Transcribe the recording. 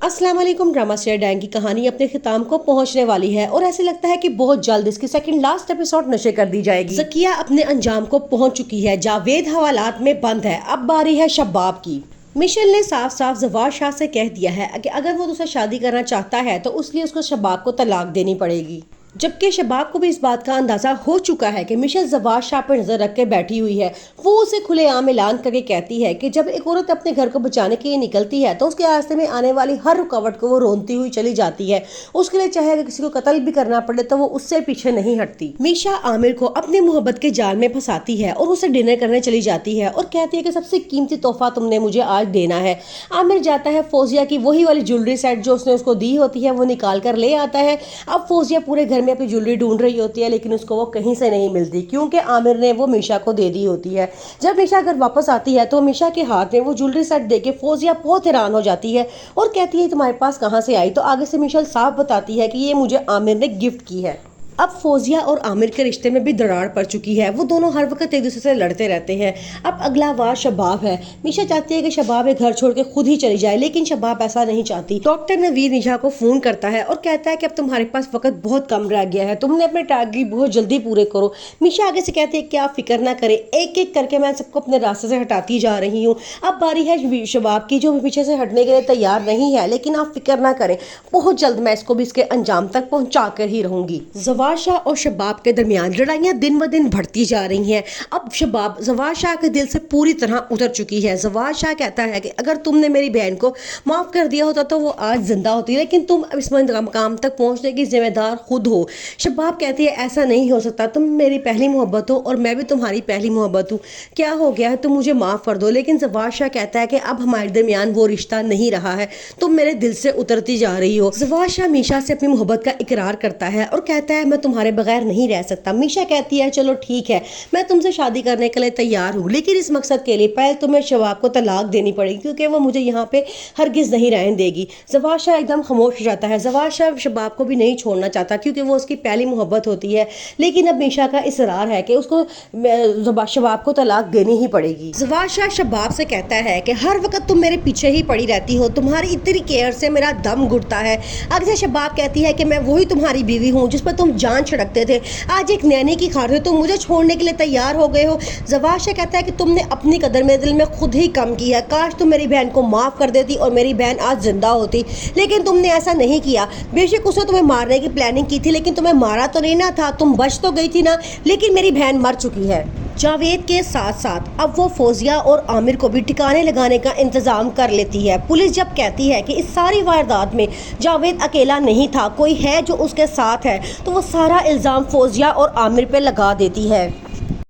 अस्सलाम वालेकुम। Drama star dang की कहानी अपने खिताम को पहुंचने वाली है और ऐसे लगता है कि बहुत जल्द इसकी सेकंड लास्ट एपिसोड नशर कर दी जाएगी। ज़किया अपने अंजाम को पहुंच चुकी है, जावेद हवालात में बंद है। अब बारी है शबाब की। मिशेल ने साफ साफ जवार शाह से कह दिया है कि अगर वो उससे शादी करना चाहता है तो उसलिए उसको शबाब को तलाक देनी पड़ेगी, जबकि शबाब को भी इस बात का अंदाजा हो चुका है कि मिशेल जवार शाह पर नजर रख के बैठी हुई है। वो उसे खुलेआम ऐलान करके कहती है कि जब एक औरत अपने घर को बचाने के लिए निकलती है तो उसके रास्ते में आने वाली हर रुकावट को वो रोनती हुई चली जाती है। उसके लिए चाहे अगर किसी को कत्ल भी करना पड़े तो वो उससे पीछे नहीं हटती। मीशा आमिर को अपनी मोहब्बत के जाल में फंसाती है और उसे डिनर करने चली जाती है और कहती है कि सबसे कीमती तोहफा तुमने मुझे आज देना है। आमिर जाता है फौजिया की वही वाली ज्वेलरी सेट जो उसने उसको दी होती है वो निकाल कर ले आता है। अब फौजिया पूरे घर में अपनी ज्वेलरी ढूंढ रही होती है लेकिन उसको वो कहीं से नहीं मिलती, क्योंकि आमिर ने वो मीशा को दे दी होती है। जब मीशा घर वापस आती है तो मीशा के हाथ में वो ज्वेलरी सेट देके फौजिया बहुत हैरान हो जाती है और कहती है तुम्हारे पास कहाँ से आई। तो आगे से मिशेल साफ बताती है कि ये मुझे आमिर ने गिफ्ट की है। अब फौजिया और आमिर के रिश्ते में भी दरार पड़ चुकी है। वो दोनों हर वक्त एक दूसरे से लड़ते रहते हैं। अब अगला वार शबाब है। मीशा चाहती है कि शबाब एक घर छोड़ के खुद ही चली जाए, लेकिन शबाब ऐसा नहीं चाहती। डॉक्टर नवीर निशा को फोन करता है और कहता है कि अब तुम्हारे पास वक्त बहुत कम रह गया है, तुमने अपने टारगेट बहुत जल्दी पूरे करो। मीशा आगे से कहती है कि आप फिक्र ना करें, एक एक करके मैं सबको अपने रास्ते से हटाती जा रही हूँ। अब बारी है शबाब की, जो पीछे से हटने के लिए तैयार नहीं है, लेकिन आप फिक्र ना करें, बहुत जल्द मैं इसको भी इसके अंजाम तक पहुंचा कर ही रहूंगी। जवार शाह और शबाब के दरमियान लड़ाइयाँ दिन ब दिन बढ़ती जा रही हैं। अब शबाब जवार शाह के दिल से पूरी तरह उतर चुकी है। जवार शाह कहता है कि अगर तुमने मेरी बहन को माफ़ कर दिया होता तो वो आज जिंदा होती, लेकिन तुम अब इस मकाम तक पहुंचने की जिम्मेदार खुद हो। शबाब कहती है ऐसा नहीं हो सकता, तुम मेरी पहली मोहब्बत हो और मैं भी तुम्हारी पहली मोहब्बत हूँ। क्या हो गया है, तुम मुझे माफ़ कर दो। लेकिन जवार शाह कहता है कि अब हमारे दरमियान वो रिश्ता नहीं रहा है, तुम मेरे दिल से उतरती जा रही हो। जवार शाह मीशा से अपनी मोहब्बत का इकरार करता है और कहता है मैं तुम्हारे बगैर नहीं रह सकता। मीशा कहती है चलो ठीक है, मैं तुमसे शादी करने के लिए तैयार हूँ, लेकिन इस मकसद के लिए पहले तुम्हें शबाब को तलाक देनी पड़ेगी, क्योंकि वो मुझे यहाँ पे हरगिज नहीं रहने देगी। जवार शाह एकदम खामोश हो जाता है। जवार शाह शबाब को भी नहीं छोड़ना चाहता क्योंकि वो उसकी पहली मोहब्बत होती है, लेकिन अब मीशा का इसरार है कि उसको शबाब को तलाक देनी ही पड़ेगी। जवार शाह शबाब से कहता है कि हर वक्त तुम मेरे पीछे ही पड़ी रहती हो, तुम्हारी इतनी केयर से मेरा दम घुटता है। अगर शबाब कहती है कि मैं वही तुम्हारी बीवी हूँ जिस पर तुम जान छिड़कते थे, आज एक नैनी की खातिर तुम मुझे छोड़ने के लिए तैयार हो गए हो। जवार शाह कहता है कि तुमने अपनी कदर मेरे दिल में खुद ही कम की है, काश तुम मेरी बहन को माफ़ कर देती और मेरी बहन आज जिंदा होती, लेकिन तुमने ऐसा नहीं किया। बेशक उसने तुम्हें मारने की प्लानिंग की थी, लेकिन तुम्हें मारा तो नहीं ना था, तुम बच तो गई थी ना, लेकिन मेरी बहन मर चुकी है। जावेद के साथ साथ अब वो फौजिया और आमिर को भी ठिकाने लगाने का इंतजाम कर लेती है। पुलिस जब कहती है कि इस सारी वारदात में जावेद अकेला नहीं था, कोई है जो उसके साथ है, तो वो सारा इल्ज़ाम फौजिया और आमिर पे लगा देती है।